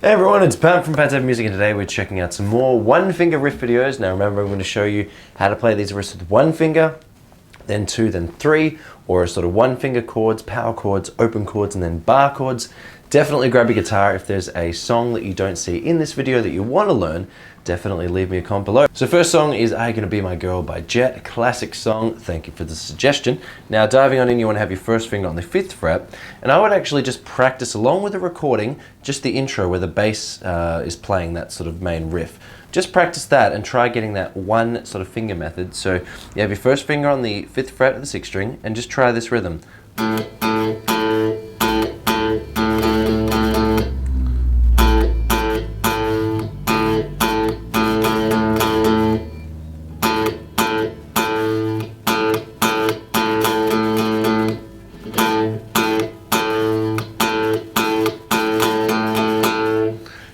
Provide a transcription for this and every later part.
Hey everyone, it's Pat from Pat's Music, and today we're checking out some more one-finger riff videos. Now remember, I'm going to show you how to play these riffs with one finger, then two, then three, or sort of one-finger chords, power chords, open chords, and then bar chords. Definitely grab your guitar. If there's a song that you don't see in this video that you want to learn, definitely leave me a comment below. So first song is Are You Gonna Be My Girl by Jet, a classic song. Thank you for the suggestion. Now diving on in, you want to have your first finger on the 5th fret, and I would actually just practice along with the recording, just the intro where the bass is playing that sort of main riff. Just practice that and try getting that one sort of finger method. So you have your first finger on the 5th fret of the 6th string and just try this rhythm.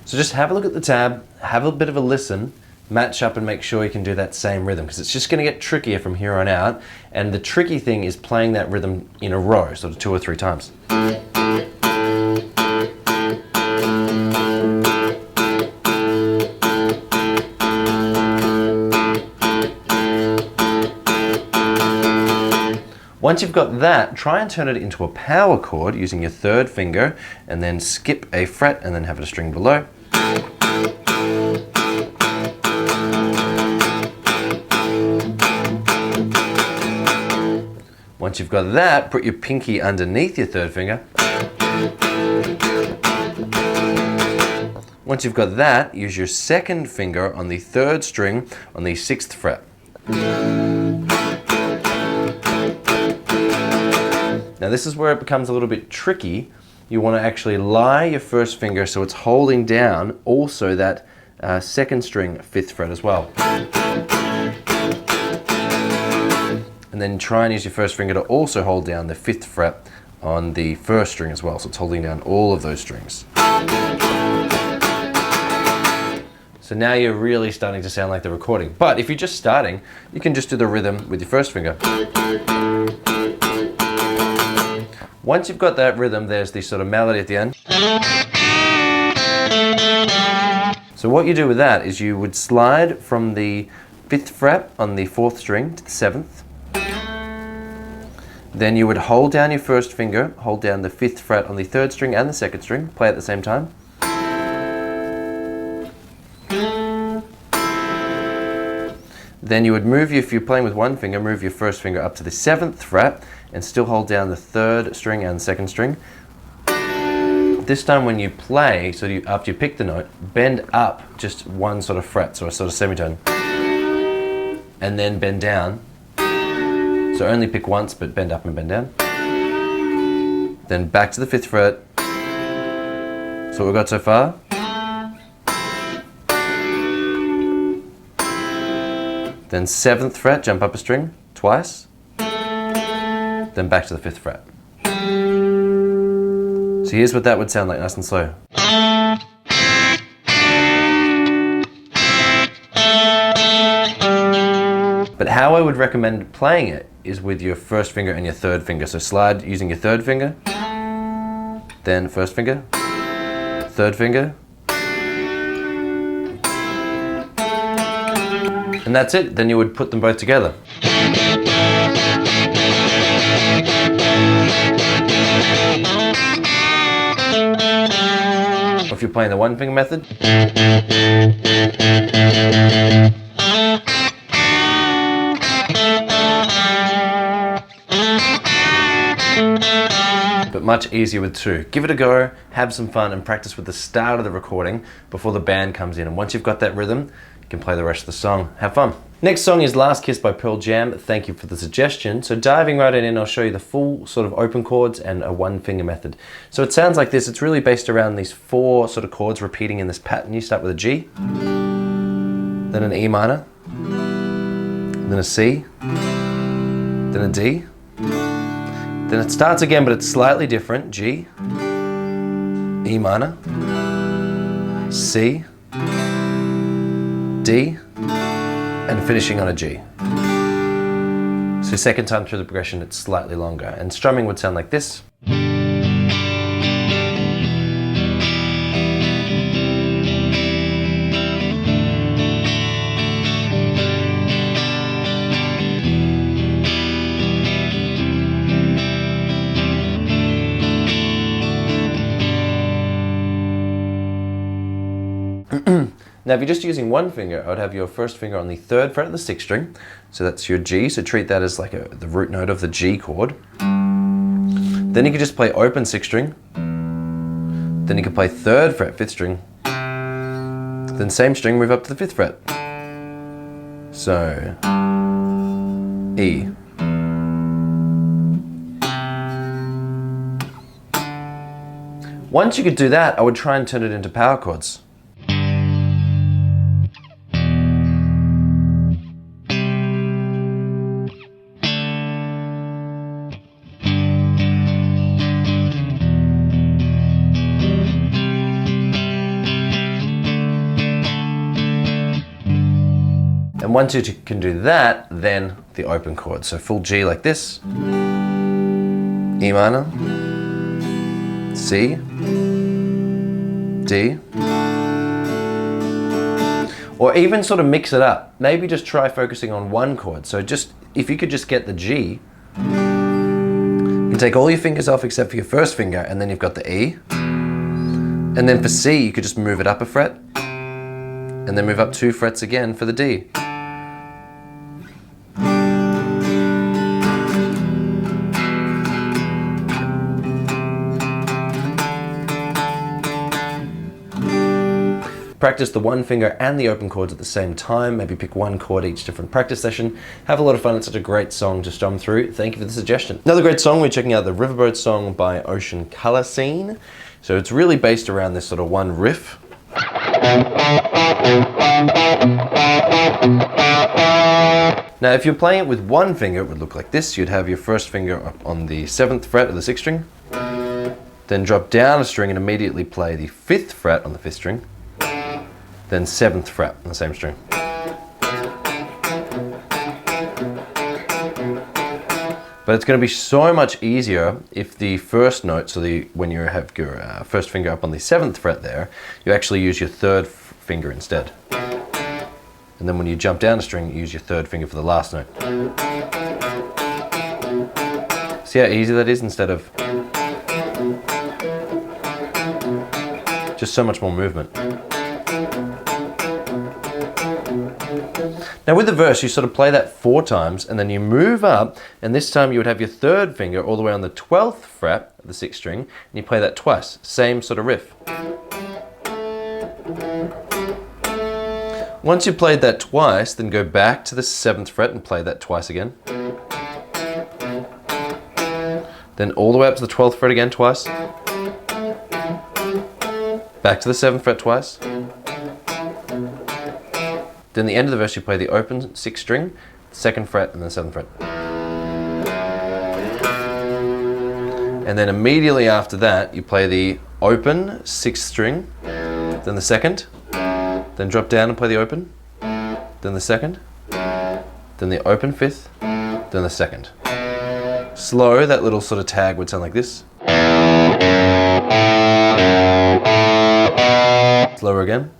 So just have a look at the tab, have a bit of a listen, match up and make sure you can do that same rhythm, because it's just going to get trickier from here on out, and the tricky thing is playing that rhythm in a row, sort of 2 or 3 times. Once you've got that, try and turn it into a power chord using your 3rd finger, and then skip a fret and then have a string below. Once you've got that, put your pinky underneath your 3rd finger. Once you've got that, use your 2nd finger on the 3rd string on the 6th fret. Now this is where it becomes a little bit tricky. You want to actually lie your 1st finger so it's holding down also that 2nd string 5th fret as well. And then try and use your 1st finger to also hold down the 5th fret on the 1st string as well. So it's holding down all of those strings. So now you're really starting to sound like the recording. But if you're just starting, you can just do the rhythm with your 1st finger. Once you've got that rhythm, there's this sort of melody at the end. So what you do with that is you would slide from the 5th fret on the 4th string to the 7th. Then you would hold down your 1st finger, hold down the 5th fret on the 3rd string and the 2nd string, play at the same time. Then you would move, if you're playing with one finger, move your 1st finger up to the 7th fret and still hold down the 3rd string and 2nd string. This time when you play, so after you pick the note, bend up just one sort of fret, so a sort of semitone, and then bend down. So only pick once, but bend up and bend down. Then back to the 5th fret. So what we've got so far. Then 7th fret, jump up a string twice. Then back to the 5th fret. So here's what that would sound like, nice and slow. But how I would recommend playing it is with your 1st finger and your 3rd finger. So slide using your 3rd finger, then 1st finger, 3rd finger, and that's it. Then you would put them both together. Or if you're playing the one finger method, but much easier with 2. Give it a go, have some fun, and practice with the start of the recording before the band comes in. And once you've got that rhythm, you can play the rest of the song. Have fun. Next song is Last Kiss by Pearl Jam. Thank you for the suggestion. So diving right in, I'll show you the full sort of open chords and a one finger method. So it sounds like this. It's really based around these 4 sort of chords repeating in this pattern. You start with a G, then an E minor, then a C, then a D. Then it starts again, but it's slightly different. G, E minor, C, D, and finishing on a G. So second time through the progression, it's slightly longer. And strumming would sound like this. Now if you're just using one finger, I would have your first finger on the 3rd fret of the 6th string. So that's your G, so treat that as like the root note of the G chord. Then you could just play open 6th string. Then you can play 3rd fret, 5th string. Then same string, move up to the 5th fret. So, E. Once you could do that, I would try and turn it into power chords. And once you can do that, then the open chord. So full G like this, E minor, C, D, or even sort of mix it up. Maybe just try focusing on one chord. So just, if you could just get the G, you can take all your fingers off except for your first finger, and then you've got the E. And then for C, you could just move it up a fret, and then move up 2 frets again for the D. Practice the one finger and the open chords at the same time. Maybe pick one chord each different practice session. Have a lot of fun. It's such a great song to strum through. Thank you for the suggestion. Another great song, we're checking out the Riverboat song by Ocean Color Scene. So it's really based around this sort of one riff. Now if you're playing it with one finger, it would look like this. You'd have your first finger up on the 7th fret of the 6th string, then drop down a string and immediately play the 5th fret on the 5th string, then 7th fret on the same string. But it's going to be so much easier if the first note, so when you have your first finger up on the 7th fret there, you actually use your 3rd finger instead. And then when you jump down a string, you use your 3rd finger for the last note. See how easy that is instead of just so much more movement. Now with the verse, you sort of play that 4 times and then you move up, and this time you would have your 3rd finger all the way on the 12th fret of the 6th string, and you play that twice, same sort of riff. Once you've played that twice, then go back to the 7th fret and play that twice again. Then all the way up to the 12th fret again twice. Back to the 7th fret twice. Then the end of the verse, you play the open 6th string, 2nd fret, and then 7th fret. And then immediately after that, you play the open 6th string, then the 2nd, then drop down and play the open, then the 2nd, then the open 5th, then the 2nd. Slow, that little sort of tag would sound like this. Slower again.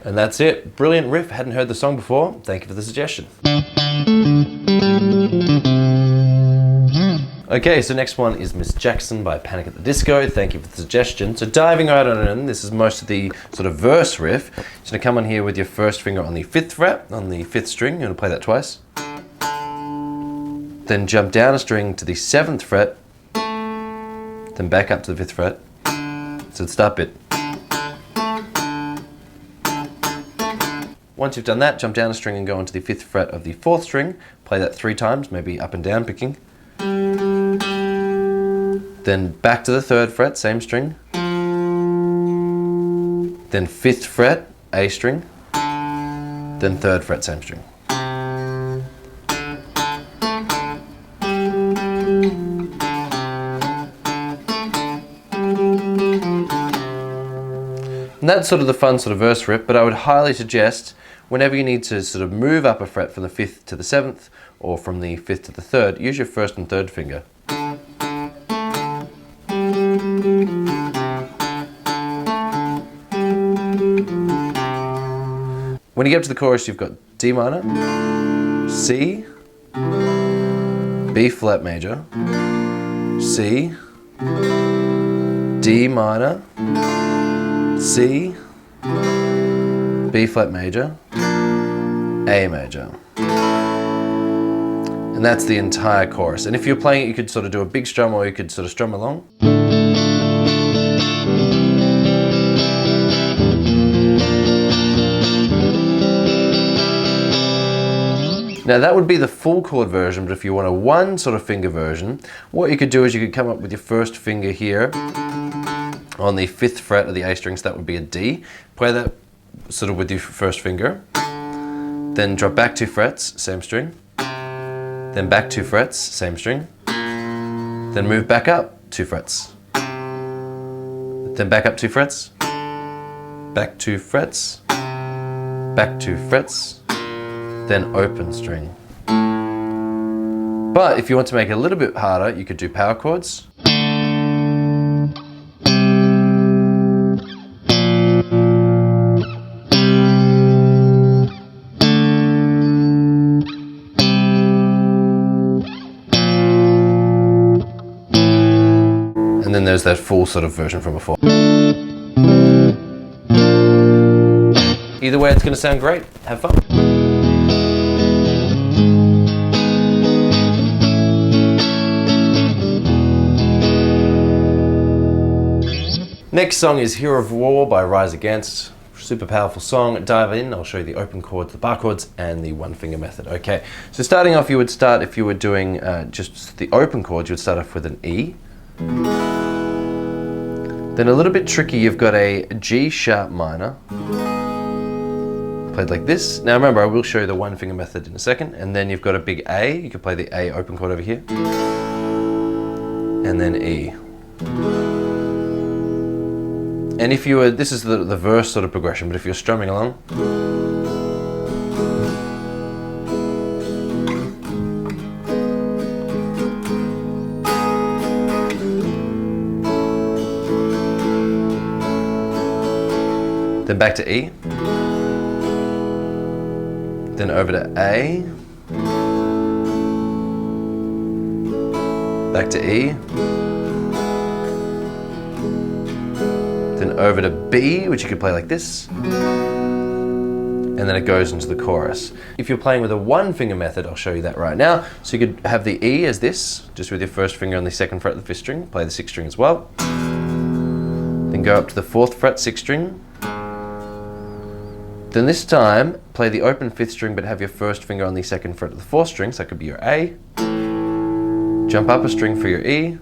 And that's it. Brilliant riff. Hadn't heard the song before. Thank you for the suggestion. Okay, so next one is Miss Jackson by Panic at the Disco. Thank you for the suggestion. So diving right on in, this is most of the sort of verse riff. You're going to come on here with your first finger on the 5th fret, on the 5th string. You're going to play that twice. Then jump down a string to the 7th fret, then back up to the 5th fret. So it's that bit. Once you've done that, jump down a string and go onto the 5th fret of the 4th string. Play that 3 times, maybe up and down picking. Then back to the 3rd fret, same string. Then 5th fret, A string. Then 3rd fret, same string. And that's sort of the fun sort of verse riff, but I would highly suggest whenever you need to sort of move up a fret from the 5th to the 7th or from the 5th to the 3rd, use your 1st and 3rd finger. When you get up to the chorus, you've got D minor, C, B flat major, C, D minor, C, B flat major, A major. And that's the entire chorus. And if you're playing it, you could sort of do a big strum or you could sort of strum along. Now that would be the full chord version, but if you want a one sort of finger version, what you could do is you could come up with your first finger here on the 5th fret of the A string, so that would be a D. Play that sort of with your first finger. Then drop back 2 frets, same string. Then back 2 frets, same string. Then move back up 2 frets. Then back up 2 frets. Back 2 frets. Back 2 frets. Then open string. But if you want to make it a little bit harder, you could do power chords. And then there's that full sort of version from before. Either way, it's going to sound great. Have fun. Next song is Hero of War by Rise Against. Super powerful song. Dive in, I'll show you the open chords, the bar chords, and the one finger method. Okay, so starting off, you would start, if you were doing just the open chords, you would start off with an E. Then a little bit tricky, you've got a G sharp minor, played like this. Now remember, I will show you the one finger method in a second, and then you've got a big A, you can play the A open chord over here, and then E. And if you were, this is the verse sort of progression, but if you're strumming along, then back to E, then over to A, back to E, then over to B, which you could play like this, and then it goes into the chorus. If you're playing with a one finger method, I'll show you that right now. So you could have the E as this, just with your first finger on the 2nd fret of the 5th string, play the 6th string as well. Then go up to the 4th fret, 6th string. Then this time, play the open 5th string, but have your first finger on the 2nd fret of the 4th string, so that could be your A. Jump up a string for your E.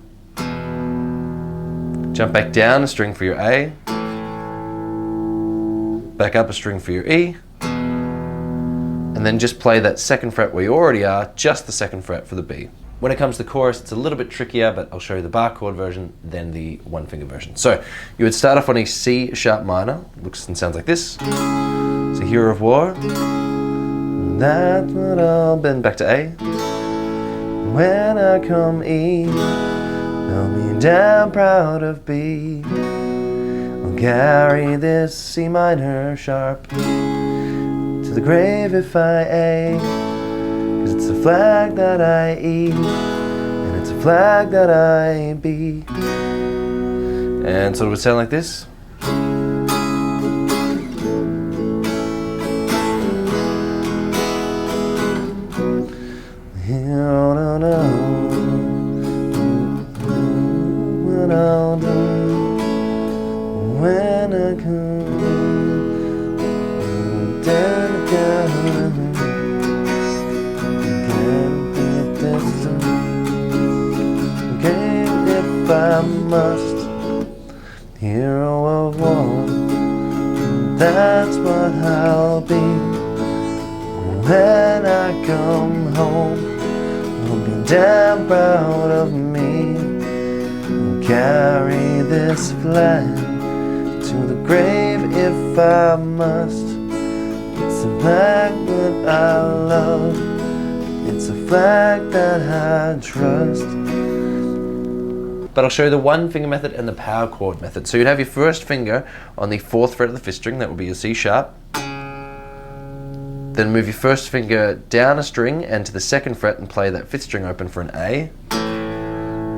Jump back down a string for your A, back up a string for your E, and then just play that 2nd fret where you already are, just the 2nd fret for the B. When it comes to the chorus, it's a little bit trickier, but I'll show you the bar chord version, then the one finger version. So you would start off on a C sharp minor, looks and sounds like this. It's a Hero of War. That's what I'll bend back to A. When I come E, I'll be damn proud of B. I'll carry this C minor sharp to the grave if I A. 'Cause it's a flag that I E, and it's a flag that I B. And so it would sound like this. I'll do when I come down again. Okay, if I must, Hero of War, that's what I'll be. When I come home, I'll be damn proud of me. Carry this flag to the grave if I must. It's It's a fact that I love. It's a fact that I trust. But I'll show you the one finger method and the power chord method. So you'd have your first finger on the 4th fret of the 5th string, that would be your C sharp. Then move your first finger down a string and to the 2nd fret and play that 5th string open for an A.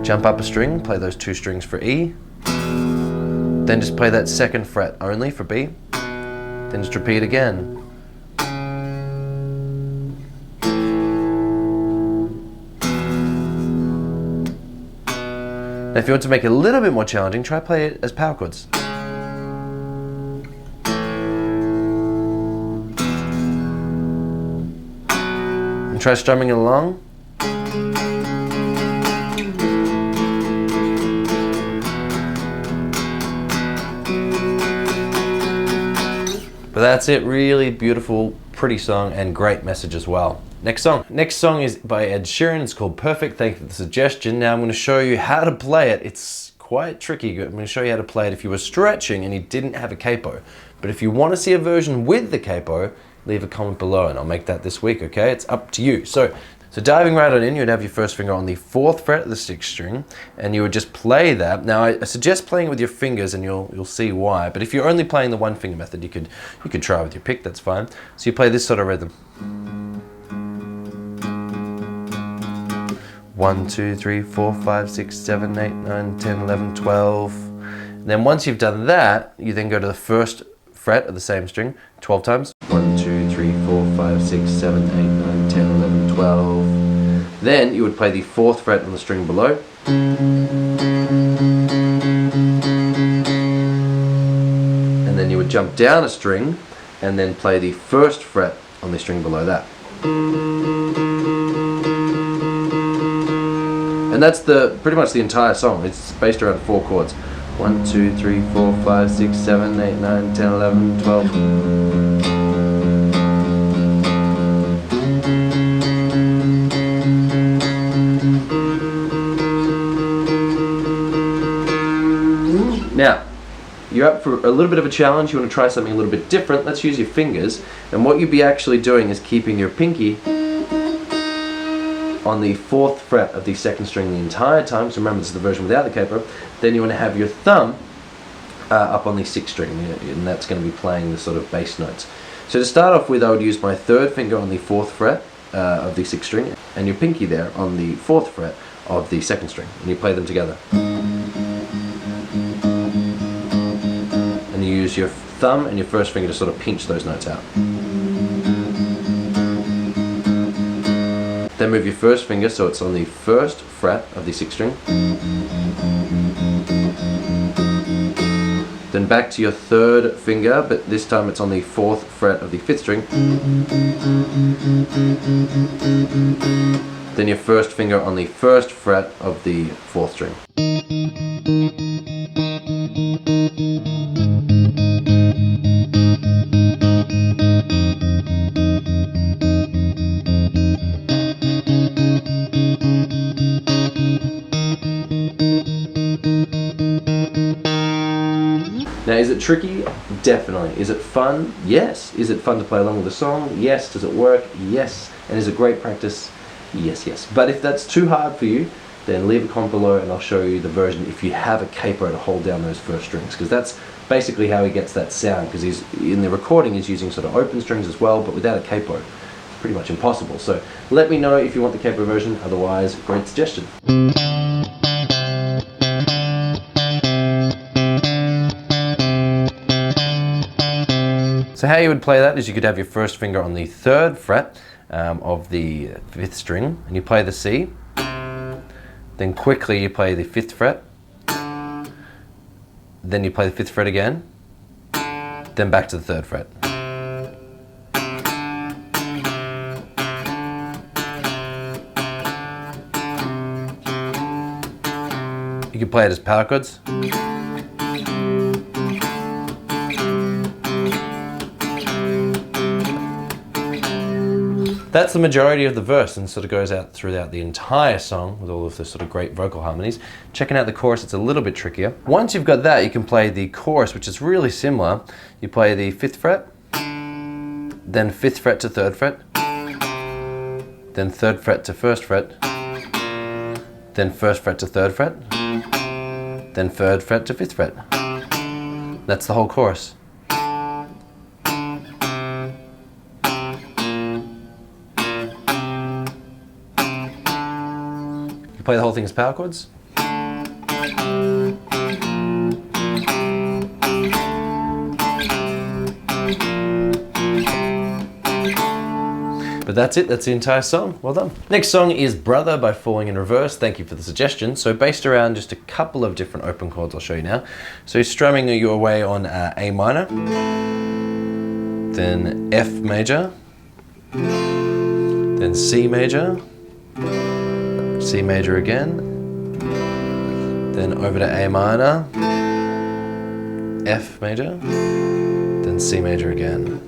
Jump up a string, play those 2 strings for E. Then just play that 2nd fret only for B. Then just repeat again. Now if you want to make it a little bit more challenging, try play it as power chords. And try strumming it along. But that's it, really beautiful, pretty song and great message as well. Next song. Next song is by Ed Sheeran. It's called Perfect. Thank you for the suggestion. Now I'm going to show you how to play it. It's quite tricky. I'm going to show you how to play it if you were stretching and you didn't have a capo. But if you want to see a version with the capo, leave a comment below and I'll make that this week, okay? It's up to you. So diving right on in, you'd have your first finger on the 4th fret of the 6th string and you would just play that. Now I suggest playing with your fingers and you'll see why, but if you're only playing the one finger method, you could try with your pick, that's fine. So you play this sort of rhythm. 1, 2, 3, 4, 5, 6, 7, 8, 9, 10, 11, 12. And then once you've done that, you then go to the 1st fret of the same string 12 times. 1, 2, 3, 4, 5, 6, 7, 8, 9, 10, 11, 12. Then you would play the 4th fret on the string below. And then you would jump down a string and then play the 1st fret on the string below that. And that's pretty much the entire song. It's based around 4 chords. 1, 2, 3, 4, 5, 6, 7, 8, 9, 10, 11, 12. Now, you're up for a little bit of a challenge. You want to try something a little bit different. Let's use your fingers. And what you'd be actually doing is keeping your pinky on the 4th fret of the 2nd string the entire time. So remember, this is the version without the capo. Then you want to have your thumb up on the 6th string, and that's going to be playing the sort of bass notes. So to start off with, I would use my 3rd finger on the 4th fret of the 6th string, and your pinky there on the 4th fret of the 2nd string, and you play them together. And you use your thumb and your 1st finger to sort of pinch those notes out. Then move your 1st finger so it's on the 1st fret of the 6th string. Then back to your 3rd finger, but this time it's on the 4th fret of the 5th string. Then your 1st finger on the 1st fret of the 4th string. Now, is it tricky? Definitely. Is it fun? Yes. Is it fun to play along with the song? Yes. Does it work? Yes. And is it great practice? Yes, yes. But if that's too hard for you, then leave a comment below and I'll show you the version if you have a capo to hold down those 1st strings, because that's basically how he gets that sound, because he's in the recording he's using sort of open strings as well, but without a capo it's pretty much impossible. So let me know if you want the capo version, otherwise great suggestion. So how you would play that is you could have your 1st finger on the 3rd fret of the 5th string, and you play the C. Then quickly you play the 5th fret. Then you play the 5th fret again. Then back to the 3rd fret. You can play it as power chords. That's the majority of the verse and sort of goes out throughout the entire song with all of the sort of great vocal harmonies. Checking out the chorus, it's a little bit trickier. Once you've got that, you can play the chorus, which is really similar. You play the 5th fret, then 5th fret to 3rd fret, then 3rd fret to 1st fret, then 1st fret to 3rd fret, then 3rd fret to 5th fret. That's the whole chorus. You play the whole thing as power chords. But that's it, that's the entire song. Well done. Next song is Brother by Falling in Reverse. Thank you for the suggestion. So based around just a couple of different open chords, I'll show you now. So you're strumming your way on A minor, then F major, then C major again, then over to A minor, F major, then C major again.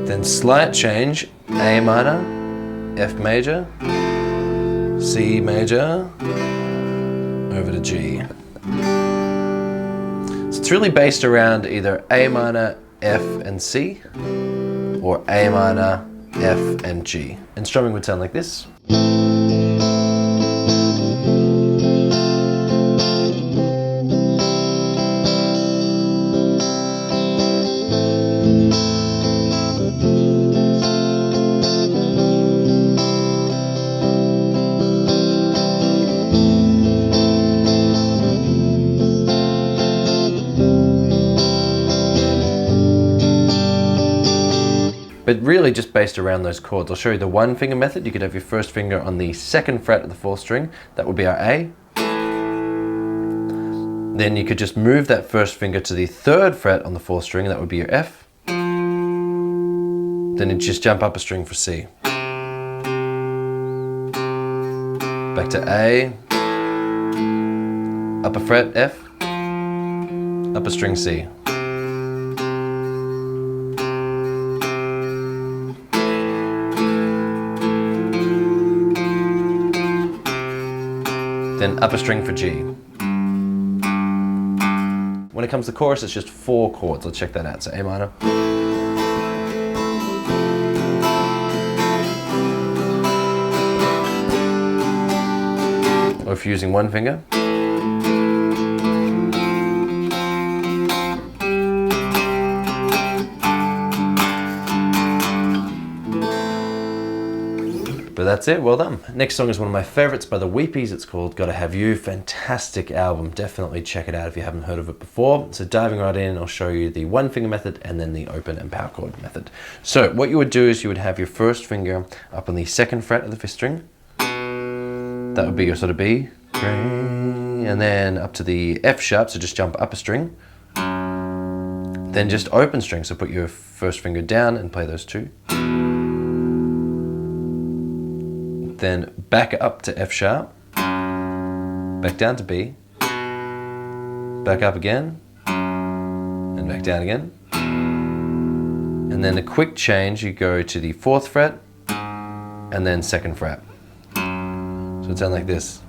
Then slight change, A minor, F major, C major, over to G. So it's really based around either A minor, F and C, or A minor, F and G. And strumming would sound like this. But really just based around those chords. I'll show you the 1 finger method. You could have your 1st finger on the 2nd fret of the 4th string. That would be our A. Then you could just move that 1st finger to the 3rd fret on the 4th string. That would be your F. Then you just jump up a string for C. Back to A. Upper fret F. Upper string C. Then upper string for G. When it comes to chorus, it's just 4 chords. Let's check that out. So A minor. Or if you're using 1 finger. But that's it, well done. Next song is one of my favorites by the Weepies. It's called Gotta Have You. Fantastic album. Definitely check it out if you haven't heard of it before. So diving right in, I'll show you the 1 finger method and then the open and power chord method. So what you would do is you would have your 1st finger up on the 2nd fret of the 5th string. That would be your sort of B. And then up to the F sharp, so just jump up a string. Then just open string, so put your 1st finger down and play those 2. Then back up to F sharp, back down to B, back up again, and back down again. And then a quick change, you go to the 4th fret, and then 2nd fret. So it sounds like this.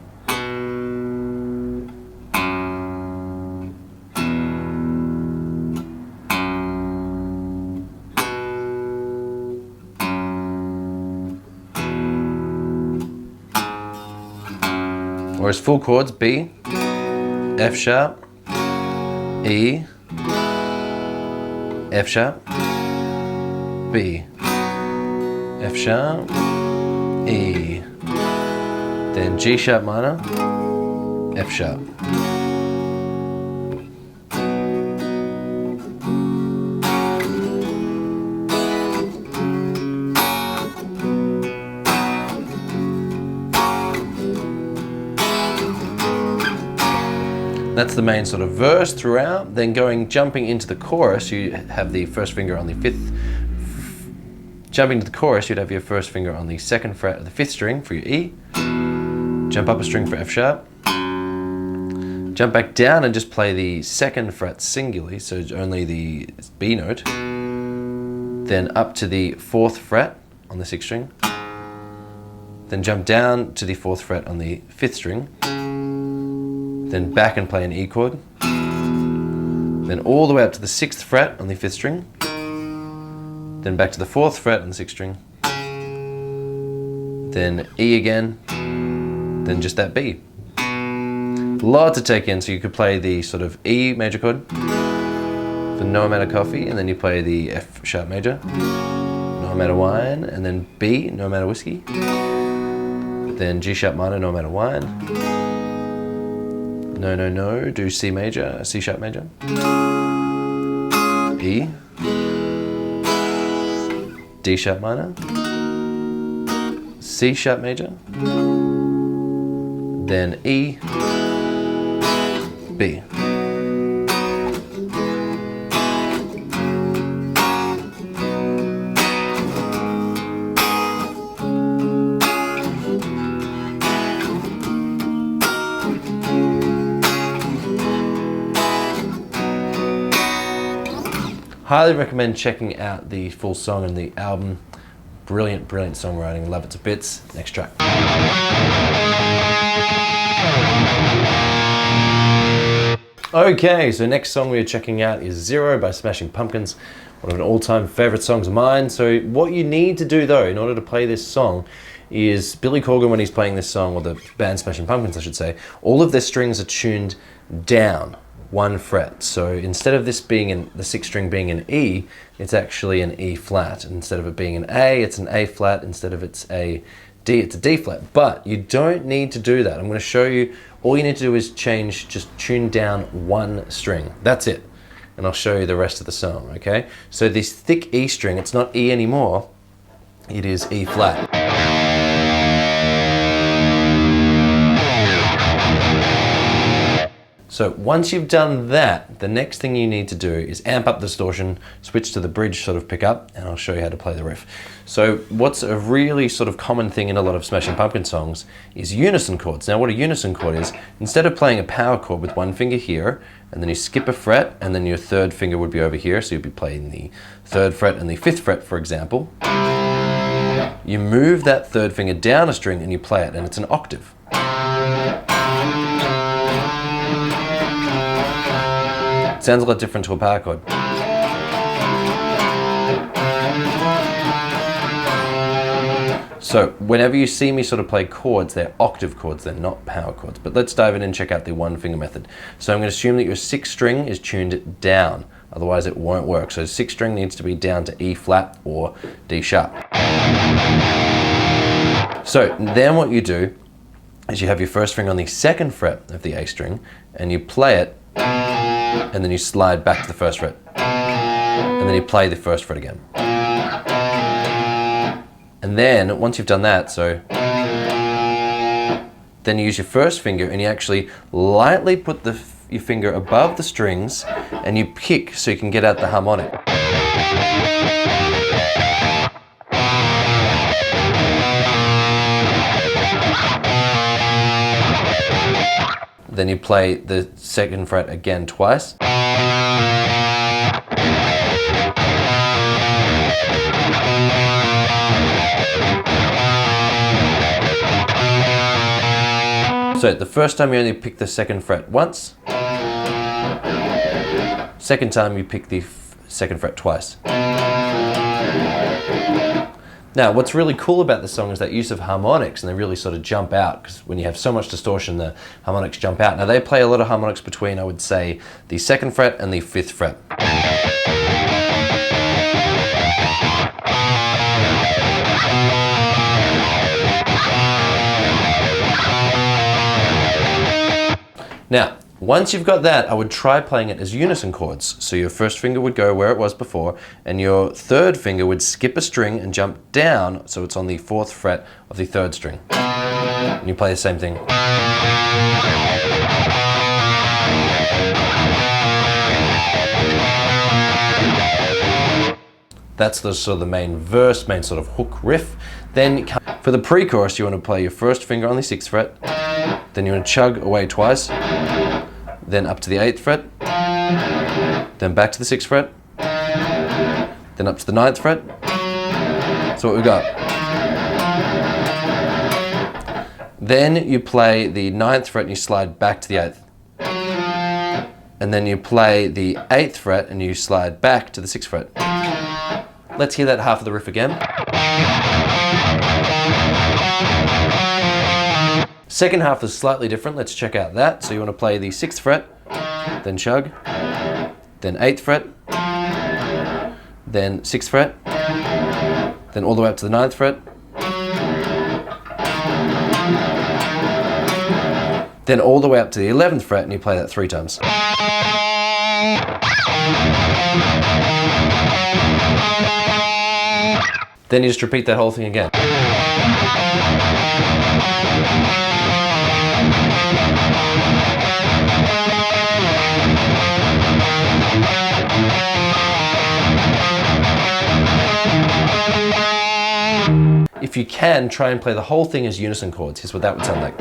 Or as full chords, B, F sharp, E, F sharp, B, F sharp, E, then G sharp minor, F sharp. That's the main sort of verse throughout. Then jumping into the chorus, you have the 1st finger on the 5th. Jumping to the chorus, you'd have your 1st finger on the 2nd fret of the 5th string for your E. Jump up a string for F sharp. Jump back down and just play the 2nd fret singularly, so only the B note. Then up to the 4th fret on the 6th string. Then jump down to the 4th fret on the 5th string. Then back and play an E chord. then all the way up to the 6th fret on the 5th string, then back to the 4th fret on the 6th string, then E again, then just that B. A lot to take in, so you could play the sort of E major chord for no amount of coffee, and then you play the F sharp major, no amount of wine, and then B, no amount of whiskey, then G sharp minor, no amount of wine, no, no, no, do C major, C sharp major, E, D sharp minor, C sharp major, then E, B. Highly recommend checking out the full song and the album. Brilliant, brilliant songwriting. Love it to bits. Next track. Okay, so next song we're checking out is Zero by Smashing Pumpkins. One of an all-time favorite songs of mine. So what you need to do though, in order to play this song, is Billy Corgan, when he's playing this song, or the band Smashing Pumpkins I should say, all of their strings are tuned down 1 fret. So instead of this being in the 6th string being an E, it's actually an E flat. Instead of it being an A, it's an A flat. Instead of it's a D, it's a D flat. But you don't need to do that. I'm going to show you. All you need to do is just tune down 1 string. That's it. And I'll show you the rest of the song, okay? So this thick E string, it's not E anymore. It is E flat. So once you've done that, the next thing you need to do is amp up the distortion, switch to the bridge sort of pickup, and I'll show you how to play the riff. So what's a really sort of common thing in a lot of Smashing Pumpkins songs is unison chords. Now what a unison chord is, instead of playing a power chord with 1 finger here, and then you skip a fret, and then your 3rd finger would be over here, so you'd be playing the 3rd fret and the 5th fret, for example. You move that 3rd finger down a string and you play it, and it's an octave. Sounds a lot different to a power chord. So whenever you see me sort of play chords, they're octave chords, they're not power chords. But let's dive in and check out the 1 finger method. So I'm going to assume that your 6th string is tuned down, otherwise it won't work. So 6th string needs to be down to E flat or D sharp. So then what you do is you have your 1st finger on the 2nd fret of the A string, and you play it, and then you slide back to the 1st fret, and then you play the 1st fret again. And then once you've done that, so then you use your 1st finger and you actually lightly put your finger above the strings and you pick so you can get out the harmonic. Then you play the 2nd fret again twice. So the first time you only pick the 2nd fret once. Second time you pick the 2nd fret twice. Now, what's really cool about this song is that use of harmonics, and they really sort of jump out, because when you have so much distortion, the harmonics jump out. Now, they play a lot of harmonics between, I would say, the 2nd fret and the 5th fret. Now, once you've got that, I would try playing it as unison chords. So your 1st finger would go where it was before, and your 3rd finger would skip a string and jump down, so it's on the 4th fret of the 3rd string. And you play the same thing. That's the sort of the main verse, main sort of hook riff. Then for the pre-chorus, you want to play your 1st finger on the 6th fret, then you want to chug away twice, then up to the 8th fret, then back to the 6th fret, then up to the 9th fret. That's what we've got. Then you play the 9th fret and you slide back to the 8th. and then you play the 8th fret and you slide back to the 6th fret. Let's hear that half of the riff again. Second half is slightly different. Let's check out that. So you want to play the 6th fret, then chug, then 8th fret, then 6th fret, then all the way up to the 9th fret, then all the way up to the 11th fret, and you play that 3 times. Then you just repeat that whole thing again. If you can, try and play the whole thing as unison chords. Here's what that would sound like.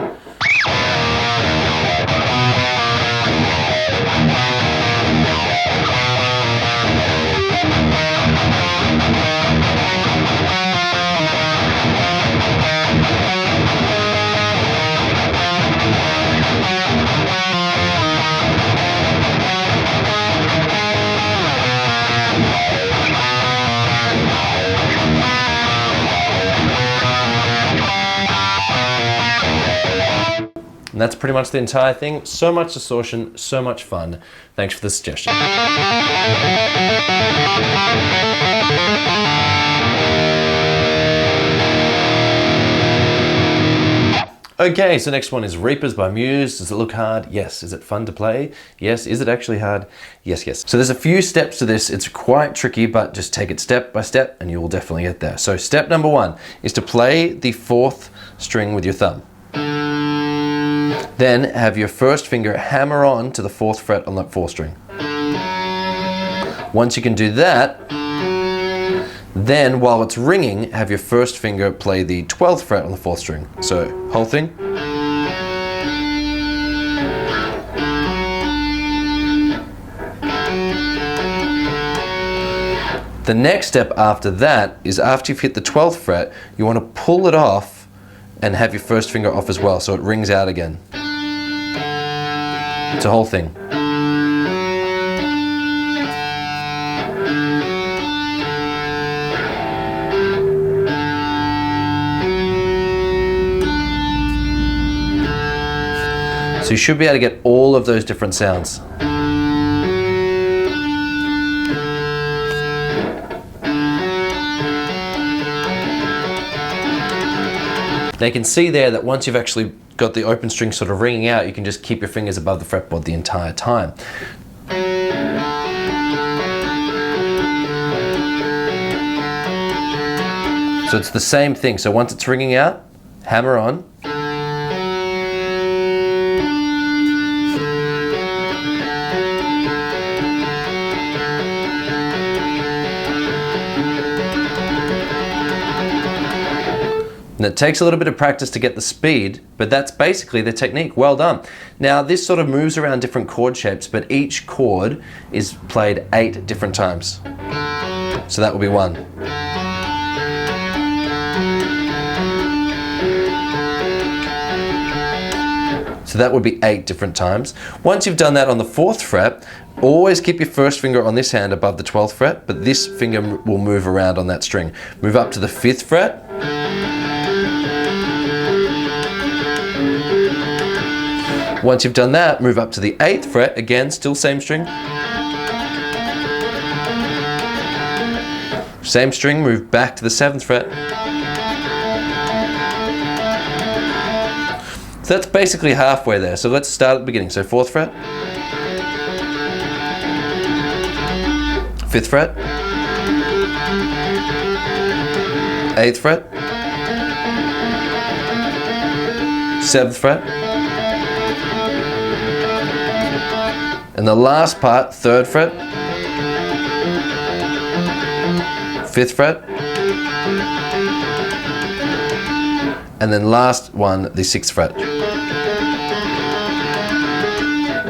And that's pretty much the entire thing. So much distortion, so much fun. Thanks for the suggestion. Okay, so next one is Reapers by Muse. Does it look hard? Yes. Is it fun to play? Yes. Is it actually hard? Yes, yes. So there's a few steps to this. It's quite tricky, but just take it step by step and you will definitely get there. So step number 1 is to play the 4th string with your thumb. Then have your first finger hammer on to the 4th fret on that 4th string. Once you can do that, then while it's ringing, have your first finger play the 12th fret on the 4th string. So, whole thing. The next step after that is after you've hit the 12th fret, you want to pull it off and have your first finger off as well, so it rings out again. It's a whole thing. So you should be able to get all of those different sounds. Now you can see there that once you've actually got the open string sort of ringing out, you can just keep your fingers above the fretboard the entire time. So it's the same thing. So once it's ringing out, hammer on. And it takes a little bit of practice to get the speed, but that's basically the technique. Well done. Now this sort of moves around different chord shapes, but each chord is played 8 different times. So that will be 1. So that would be 8 different times. Once you've done that on the 4th fret, always keep your first finger on this hand above the 12th fret, but this finger will move around on that string. Move up to the 5th fret. Once you've done that, move up to the 8th fret, again, still same string. Same string, move back to the 7th fret. So that's basically halfway there. So let's start at the beginning. So 4th fret, 5th fret, 8th fret, 7th fret, and the last part, 3rd fret, 5th fret, and then last one, the 6th fret.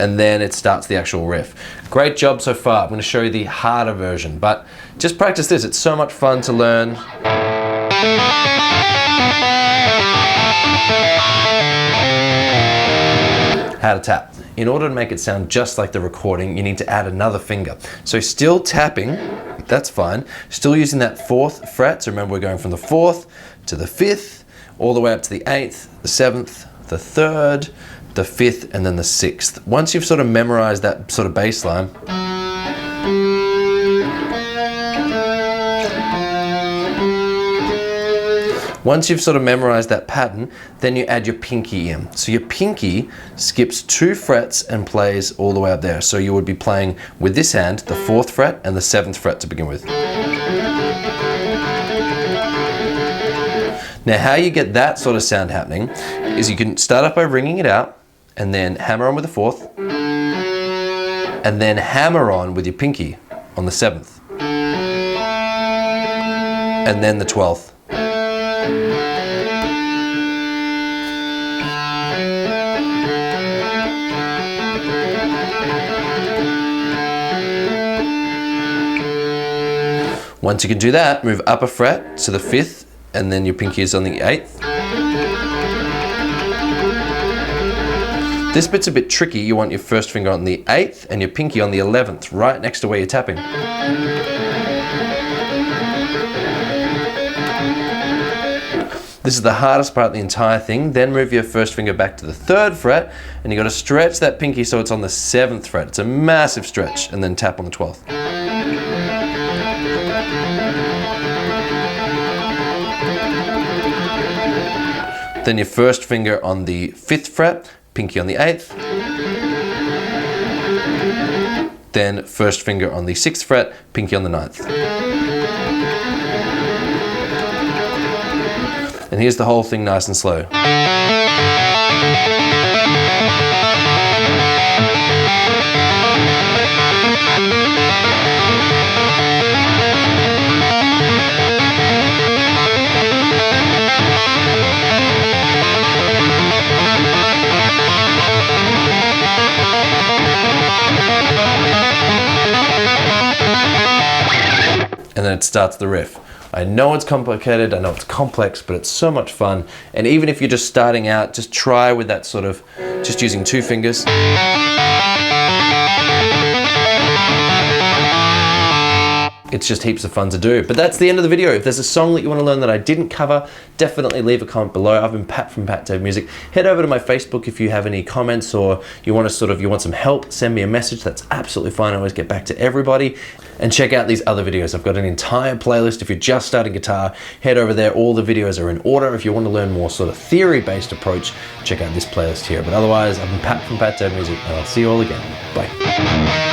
And then it starts the actual riff. Great job so far. I'm going to show you the harder version, but just practice this. It's so much fun to learn. How to tap. in order to make it sound just like the recording, you need to add another finger. So still tapping, that's fine. Still using that 4th fret. So remember, we're going from the 4th to the 5th, all the way up to the 8th, the 7th, the 3rd, the 5th, and then the 6th. Once you've sort of memorized that sort of bass line, once you've sort of memorized that pattern, then you add your pinky in. So your pinky skips 2 frets and plays all the way up there. So you would be playing with this hand, the 4th fret and the 7th fret to begin with. Now how you get that sort of sound happening is you can start off by ringing it out and then hammer on with the 4th and then hammer on with your pinky on the 7th and then the 12th. Once you can do that, move up a fret to the 5th and then your pinky is on the 8th. This bit's a bit tricky. You want your first finger on the 8th and your pinky on the 11th, right next to where you're tapping. This is the hardest part of the entire thing. Then move your first finger back to the 3rd fret and you got to stretch that pinky so it's on the 7th fret. It's a massive stretch, and then tap on the 12th. Then your first finger on the 5th fret, pinky on the 8th. Then first finger on the 6th fret, pinky on the 9th. And here's the whole thing nice and slow. And then it starts the riff. I know it's complicated, I know it's complex, but it's so much fun. And even if you're just starting out, just try with that sort of, just using 2 fingers. It's just heaps of fun to do. But that's the end of the video. If there's a song that you want to learn that I didn't cover, definitely leave a comment below. I've been Pat from Pat Dave Music. Head over to my Facebook if you have any comments or you want some help, send me a message. That's absolutely fine. I always get back to everybody. And check out these other videos. I've got an entire playlist. If you're just starting guitar, head over there. All the videos are in order. If you want to learn more sort of theory-based approach, check out this playlist here. But otherwise, I've been Pat from Pat Dave Music, and I'll see you all again. Bye.